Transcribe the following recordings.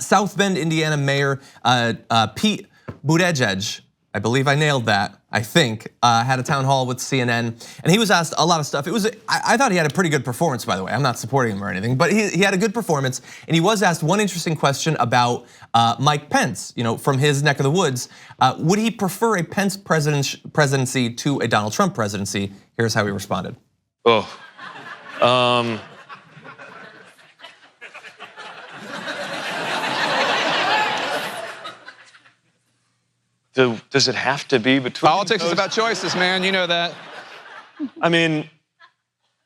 South Bend, Indiana Mayor Pete Buttigieg, I believe I nailed that, I think, had a town hall with CNN, and he was asked a lot of stuff. I thought he had a pretty good performance, by the way. I'm not supporting him or anything, but he had a good performance, and he was asked one interesting question about Mike Pence, from his neck of the woods. Would he prefer a Pence presidency to a Donald Trump presidency? Here's how he responded. Does it have to be between Politics is about choices, man, you know that. I mean,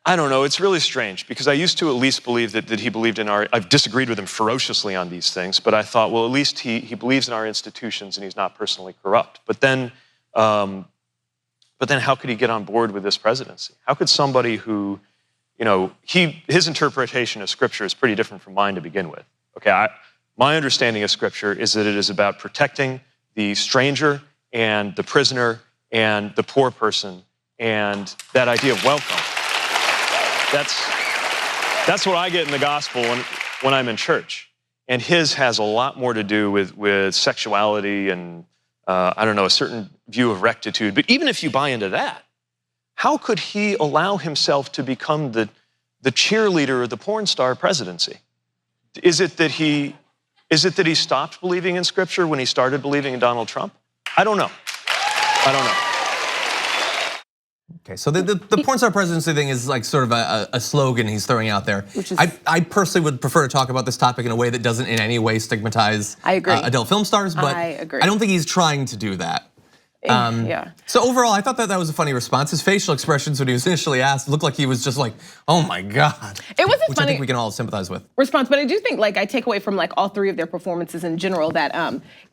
I don't know, it's really strange because I used to at least believe that he believed in I've disagreed with him ferociously on these things, but I thought, well, at least he believes in our institutions and he's not personally corrupt. But then how could he get on board with this presidency? How could somebody who, his interpretation of Scripture is pretty different from mine to begin with. Okay, my understanding of Scripture is that it is about protecting the stranger and the prisoner and the poor person and that idea of welcome. That's what I get in the gospel when I'm in church. And his has a lot more to do with sexuality and I don't know, a certain view of rectitude. But even if you buy into that, how could he allow himself to become the cheerleader of the porn star presidency? Is it that he stopped believing in Scripture when he started believing in Donald Trump? I don't know. Okay, so the porn star presidency thing is like sort of a slogan he's throwing out there. I personally would prefer to talk about this topic in a way that doesn't in any way stigmatize adult film stars, but I don't think he's trying to do that. Yeah. So overall, I thought that was a funny response. His facial expressions when he was initially asked looked like he was just like, "Oh my God." It was a which funny I think we can all sympathize with. Response, but I do think I take away from all three of their performances in general that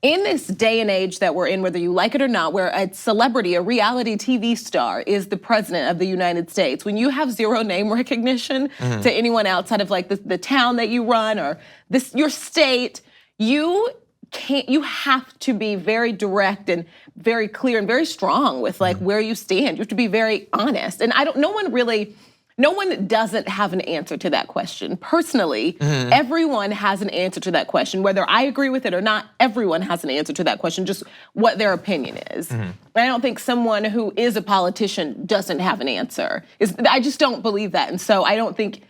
in this day and age that we're in, whether you like it or not, where a celebrity, a reality TV star is the president of the United States, when you have zero name recognition to anyone outside of the town that you run or your state, you have to be very direct and very clear and very strong with where you stand. You have to be very honest. And no one doesn't have an answer to that question. Personally, everyone has an answer to that question. Whether I agree with it or not, everyone has an answer to that question, just what their opinion is. And I don't think someone who is a politician doesn't have an answer. I just don't believe that. And so I don't think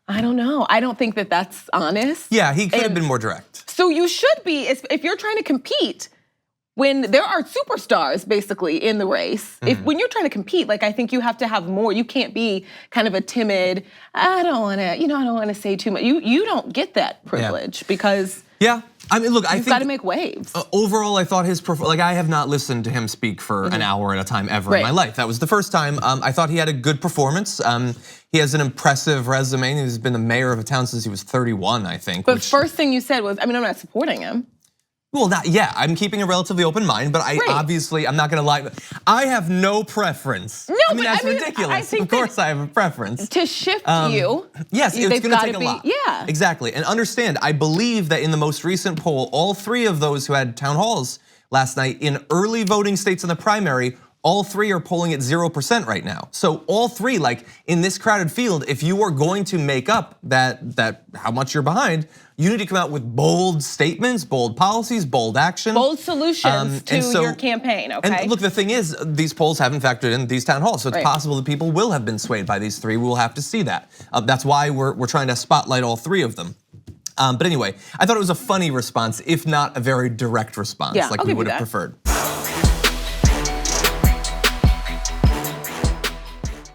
I don't know. I don't think that that's honest. Yeah, he could have been more direct. So you should be, if you're trying to compete, when there are superstars basically in the race, when you're trying to compete, I think you have to have more. You can't be kind of a timid, I don't want to say too much. You don't get that privilege because I mean, look, I think you've got to make waves. Overall, I thought I have not listened to him speak for an hour at a time ever in my life. That was the first time. I thought he had a good performance. He has an impressive resume. He's been the mayor of a town since he was 31, I think. But first thing you said was, I'm not supporting him. Well, I'm keeping a relatively open mind, but obviously, I'm not gonna lie. I have no preference. No, that's ridiculous. Of course I have a preference. To shift you. Yes, it's gonna take a lot. Yeah. Exactly, and understand, I believe that in the most recent poll, all three of those who had town halls last night in early voting states in the primary, all three are polling at 0% right now. So all three, in this crowded field, if you are going to make up that how much you're behind, you need to come out with bold statements, bold policies, bold action. Bold solutions to your campaign, okay? And look, the thing is, these polls haven't factored in these town halls, so it's possible that people will have been swayed by these three. We'll have to see that. That's why we're trying to spotlight all three of them. But anyway, I thought it was a funny response, if not a very direct response, like we would have preferred.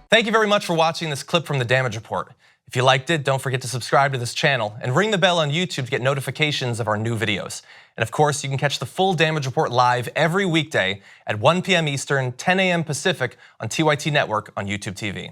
Thank you very much for watching this clip from The Damage Report. If you liked it, don't forget to subscribe to this channel and ring the bell on YouTube to get notifications of our new videos. And of course, you can catch the full Damage Report live every weekday at 1 p.m. Eastern, 10 a.m. Pacific on TYT Network on YouTube TV.